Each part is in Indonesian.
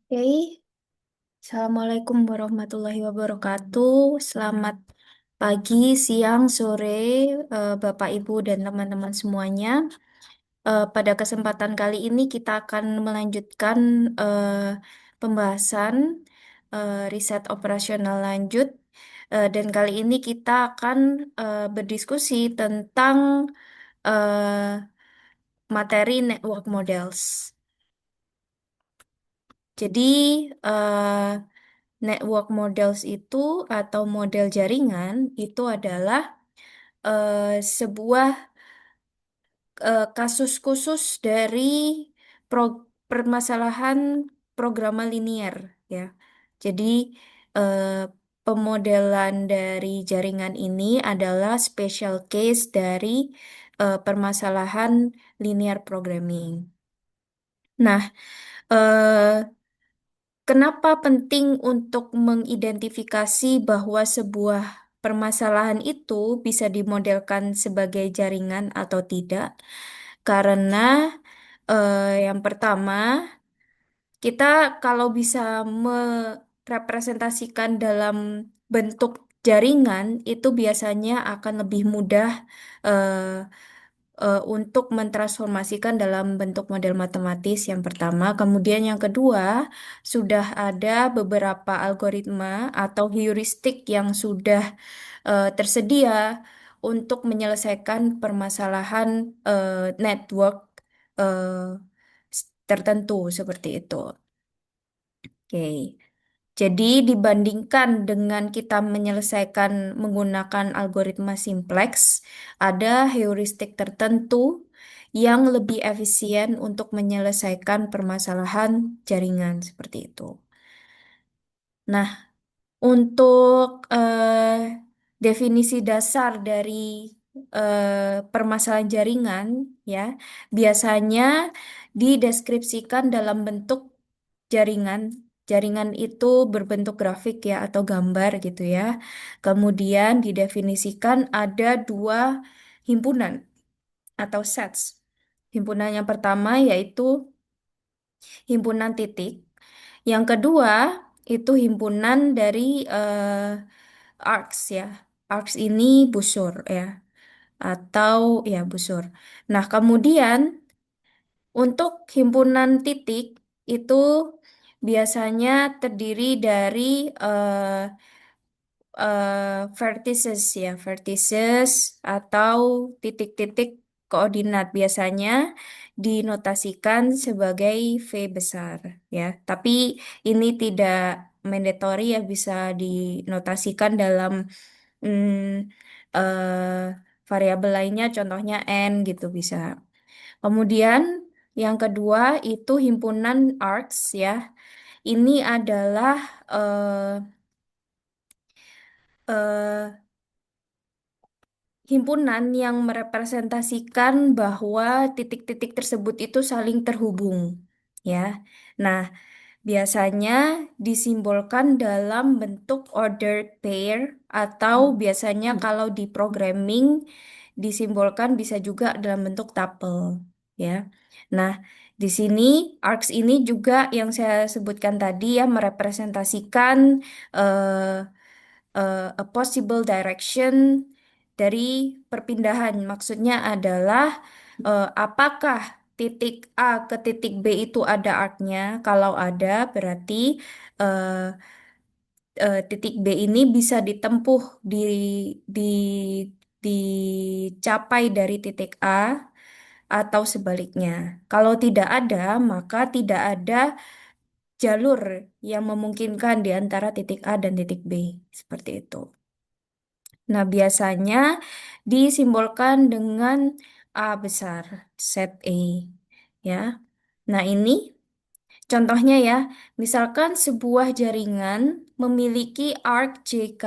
Oke, Assalamualaikum warahmatullahi wabarakatuh. Selamat pagi, siang, sore, Bapak, Ibu, dan teman-teman semuanya. Pada kesempatan kali ini kita akan melanjutkan pembahasan riset operasional lanjut. Dan kali ini kita akan berdiskusi tentang eh, materi network models. Jadi, network models itu atau model jaringan itu adalah sebuah kasus khusus dari permasalahan programa linier ya. Jadi eh, pemodelan dari jaringan ini adalah special case dari permasalahan linear programming. Nah, kenapa penting untuk mengidentifikasi bahwa sebuah permasalahan itu bisa dimodelkan sebagai jaringan atau tidak? Karena yang pertama, kita kalau bisa merepresentasikan dalam bentuk jaringan, itu biasanya akan lebih mudah eh, untuk mentransformasikan dalam bentuk model matematis yang pertama. Kemudian yang kedua, sudah ada beberapa algoritma atau heuristik yang sudah tersedia untuk menyelesaikan permasalahan network eh, tertentu seperti itu. Oke. Jadi dibandingkan dengan kita menyelesaikan menggunakan algoritma simplex, ada heuristik tertentu yang lebih efisien untuk menyelesaikan permasalahan jaringan seperti itu. Nah, untuk definisi dasar dari permasalahan jaringan, ya, biasanya dideskripsikan dalam bentuk jaringan. Jaringan itu berbentuk grafik ya atau gambar gitu ya. Kemudian didefinisikan ada dua himpunan atau sets. Himpunan yang pertama yaitu himpunan titik. Yang kedua itu himpunan dari arcs ya. Arcs ini busur ya atau ya busur. Nah, kemudian untuk himpunan titik itu biasanya terdiri dari eh, vertices ya, vertices atau titik-titik koordinat biasanya dinotasikan sebagai V besar ya. Tapi ini tidak mandatory ya bisa dinotasikan dalam mm, variabel lainnya contohnya N gitu bisa. Kemudian yang kedua itu himpunan arcs ya. Ini adalah eh, himpunan yang merepresentasikan bahwa titik-titik tersebut itu saling terhubung, ya. Nah, biasanya disimbolkan dalam bentuk ordered pair atau biasanya kalau di programming disimbolkan bisa juga dalam bentuk tuple, ya. Nah, di sini arcs ini juga yang saya sebutkan tadi ya merepresentasikan eh, a possible direction dari perpindahan. Maksudnya adalah apakah titik A ke titik B itu ada arcnya? Kalau ada, berarti eh, titik B ini bisa ditempuh di dicapai dari titik A atau sebaliknya. Kalau tidak ada, maka tidak ada jalur yang memungkinkan di antara titik A dan titik B. Seperti itu. Nah, biasanya disimbolkan dengan A besar, set A, ya. Nah, ini contohnya ya, misalkan sebuah jaringan memiliki arc JK,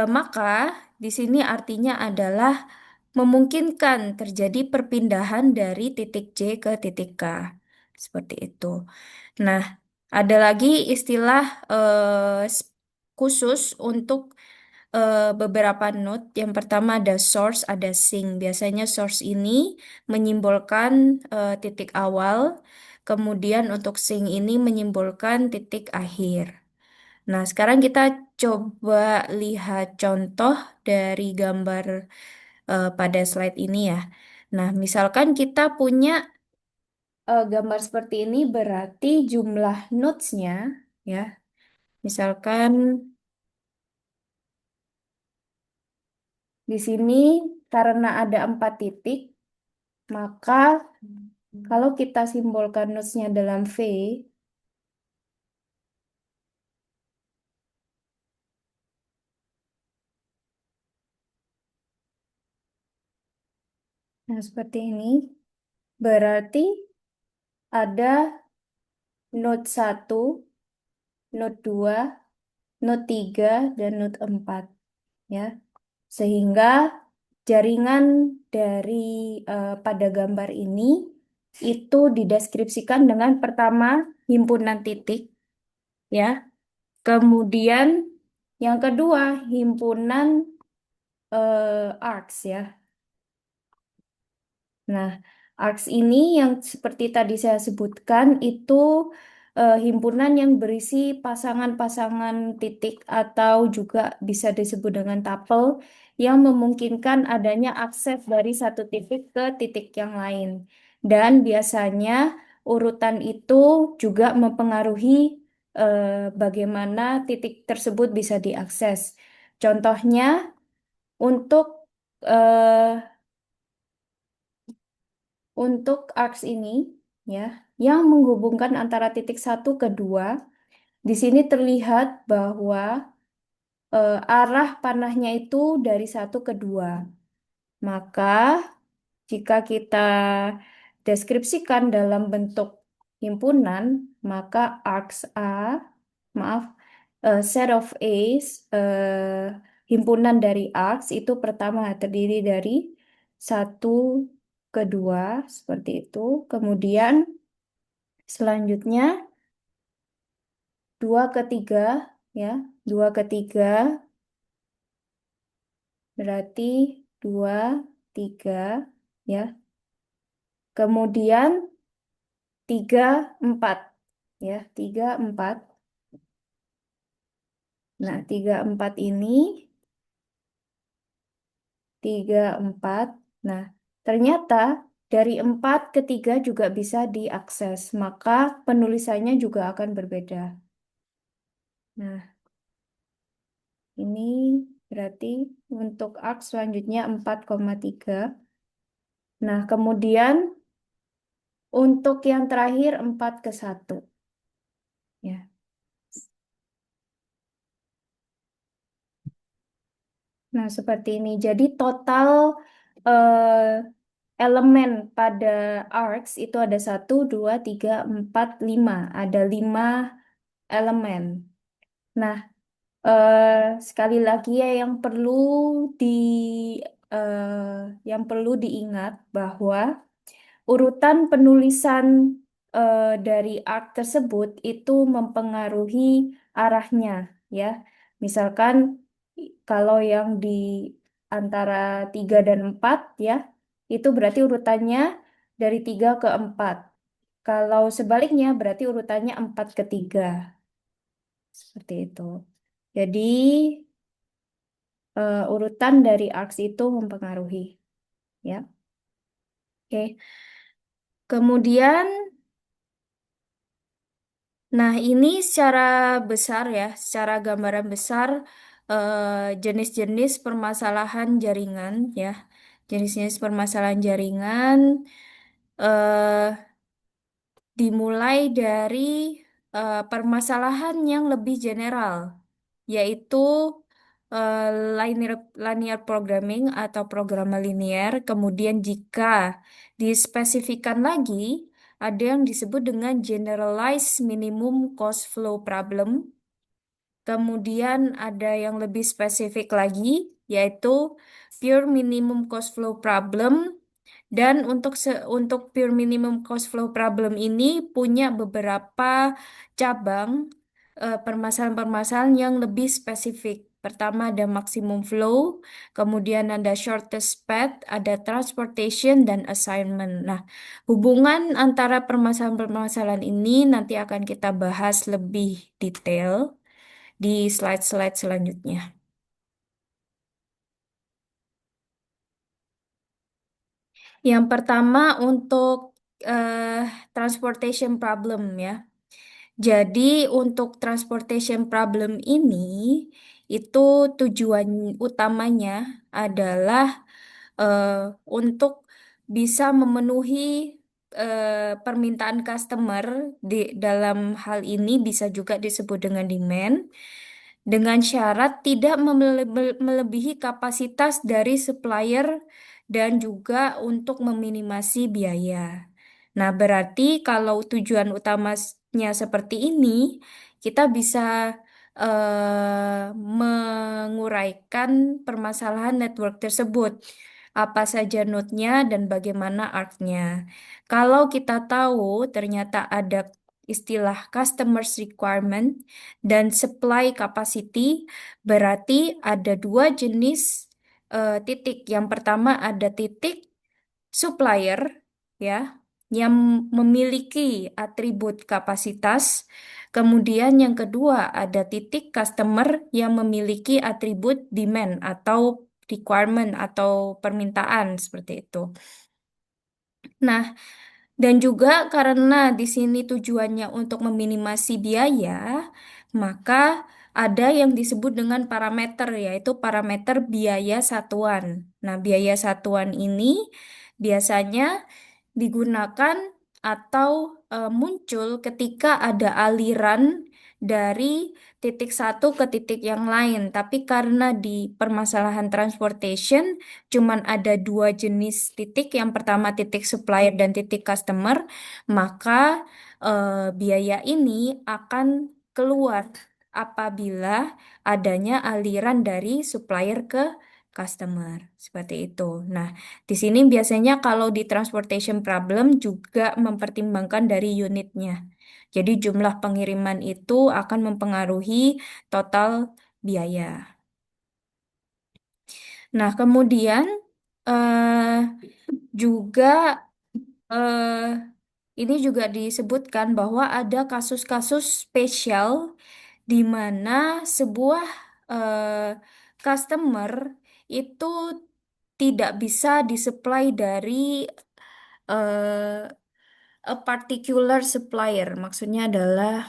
maka di sini artinya adalah memungkinkan terjadi perpindahan dari titik J ke titik K. Seperti itu. Nah, ada lagi istilah khusus untuk beberapa node. Yang pertama ada source, ada sink. Biasanya source ini menyimbolkan titik awal, Kemudian untuk sing ini menyimbolkan titik akhir. Nah, sekarang kita coba lihat contoh dari gambar pada slide ini ya. Nah, misalkan kita punya gambar seperti ini berarti jumlah nodes-nya ya. Misalkan di sini karena ada 4 titik, maka kalau kita simbolkan nodes-nya dalam V, nah seperti ini, berarti ada node 1, node 2, node 3, dan node 4 ya. Sehingga jaringan dari pada gambar ini itu dideskripsikan dengan pertama himpunan titik ya. Kemudian yang kedua himpunan arcs ya. Nah, ARCS ini yang seperti tadi saya sebutkan itu himpunan yang berisi pasangan-pasangan titik atau juga bisa disebut dengan tapel yang memungkinkan adanya akses dari satu titik ke titik yang lain. Dan biasanya urutan itu juga mempengaruhi bagaimana titik tersebut bisa diakses. Contohnya untuk eh, arcs ini ya, yang menghubungkan antara titik 1 ke 2, di sini terlihat bahwa arah panahnya itu dari 1 ke 2. Maka jika kita deskripsikan dalam bentuk himpunan, maka arcs A, maaf, set of A's, himpunan dari arcs itu pertama terdiri dari 1 ke 2 seperti itu. Kemudian selanjutnya 2 ke 3 ya. 2 ke 3 berarti 2, 3 ya. Kemudian 3, 4 ya. 3, 4. Nah, 3, 4 ini 3, 4. Nah, ternyata dari 4 ke 3 juga bisa diakses. Maka penulisannya juga akan berbeda. Nah, ini berarti untuk arc selanjutnya 4,3. Nah, kemudian untuk yang terakhir 4 ke 1. Ya. Nah, seperti ini. Jadi total elemen pada arcs itu ada 1, 2, 3, 4, 5. Ada 5 elemen. Nah, eh, sekali lagi ya di eh, yang perlu diingat bahwa urutan penulisan dari art tersebut itu mempengaruhi arahnya, ya. Misalkan kalau yang di antara 3 dan 4 ya, itu berarti urutannya dari 3 ke 4. Kalau sebaliknya berarti urutannya 4 ke 3. Seperti itu. Jadi urutan dari arcs itu mempengaruhi, ya. Oke. Kemudian nah, ini secara besar ya, secara gambaran besar jenis-jenis permasalahan jaringan ya. Jenis-jenis permasalahan jaringan eh, dimulai dari permasalahan yang lebih general, yaitu eh, linear, linear programming atau programa linear. Kemudian jika dispesifikan lagi, ada yang disebut dengan generalized minimum cost flow problem. Kemudian ada yang lebih spesifik lagi, yaitu pure minimum cost flow problem. Dan untuk pure minimum cost flow problem ini punya beberapa cabang permasalahan-permasalahan yang lebih spesifik. Pertama ada maximum flow, kemudian ada shortest path, ada transportation, dan assignment. Nah, hubungan antara permasalahan-permasalahan ini nanti akan kita bahas lebih detail di slide-slide selanjutnya. Yang pertama untuk eh, transportation problem ya. Jadi untuk transportation problem ini itu tujuan utamanya adalah eh, untuk bisa memenuhi permintaan customer di dalam hal ini bisa juga disebut dengan demand dengan syarat tidak melebihi kapasitas dari supplier dan juga untuk meminimasi biaya. Nah, berarti kalau tujuan utamanya seperti ini, kita bisa menguraikan permasalahan network tersebut. Apa saja node-nya dan bagaimana arc-nya. Kalau kita tahu ternyata ada istilah customers requirement dan supply capacity, berarti ada dua jenis titik. Yang pertama ada titik supplier ya yang memiliki atribut kapasitas. Kemudian yang kedua ada titik customer yang memiliki atribut demand atau requirement atau permintaan seperti itu. Nah, dan juga karena di sini tujuannya untuk meminimasi biaya, maka ada yang disebut dengan parameter, yaitu parameter biaya satuan. Nah, biaya satuan ini biasanya digunakan atau muncul ketika ada aliran dari titik satu ke titik yang lain. Tapi karena di permasalahan transportation cuman ada dua jenis titik, yang pertama titik supplier dan titik customer, maka biaya ini akan keluar apabila adanya aliran dari supplier ke customer. Seperti itu. Nah, di sini biasanya kalau di transportation problem juga mempertimbangkan dari unitnya. Jadi jumlah pengiriman itu akan mempengaruhi total biaya. Nah, kemudian eh, juga ini juga disebutkan bahwa ada kasus-kasus spesial di mana sebuah customer itu tidak bisa disuplai dari a particular supplier. Maksudnya adalah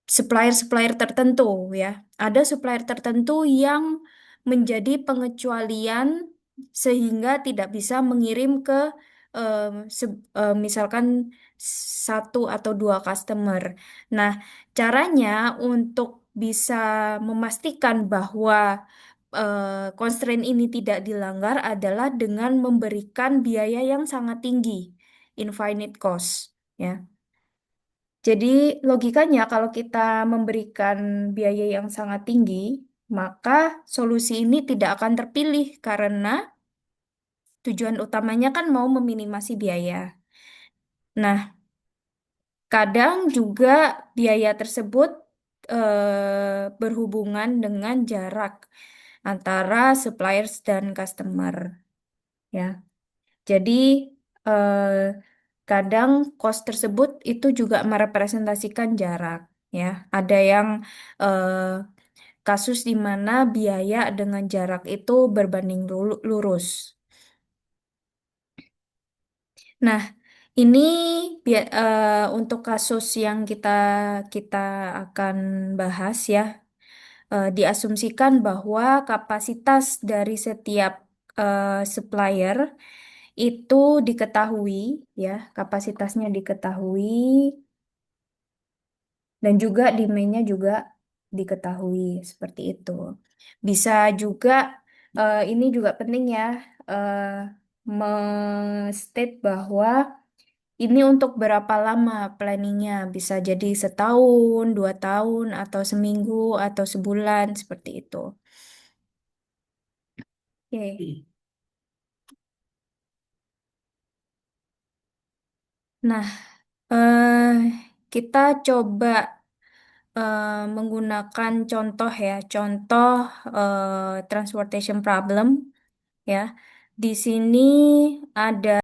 supplier-supplier tertentu ya. Ada supplier tertentu yang menjadi pengecualian sehingga tidak bisa mengirim ke misalkan satu atau dua customer. Nah, caranya untuk bisa memastikan bahwa constraint ini tidak dilanggar adalah dengan memberikan biaya yang sangat tinggi, infinite cost. Ya. Jadi logikanya kalau kita memberikan biaya yang sangat tinggi, maka solusi ini tidak akan terpilih karena tujuan utamanya kan mau meminimasi biaya. Nah, kadang juga biaya tersebut berhubungan dengan jarak antara suppliers dan customer, ya. Jadi eh, kadang cost tersebut itu juga merepresentasikan jarak, ya. Ada yang eh, kasus di mana biaya dengan jarak itu berbanding lurus. Nah, ini untuk kasus yang kita akan bahas ya, diasumsikan bahwa kapasitas dari setiap supplier itu diketahui ya, kapasitasnya diketahui dan juga demand-nya juga diketahui seperti itu. Bisa juga ini juga penting ya, eh state bahwa ini untuk berapa lama planningnya, bisa jadi setahun, 2 tahun, atau seminggu, atau sebulan, seperti itu. Oke. Nah, kita coba menggunakan contoh ya, contoh transportation problem ya. Di sini ada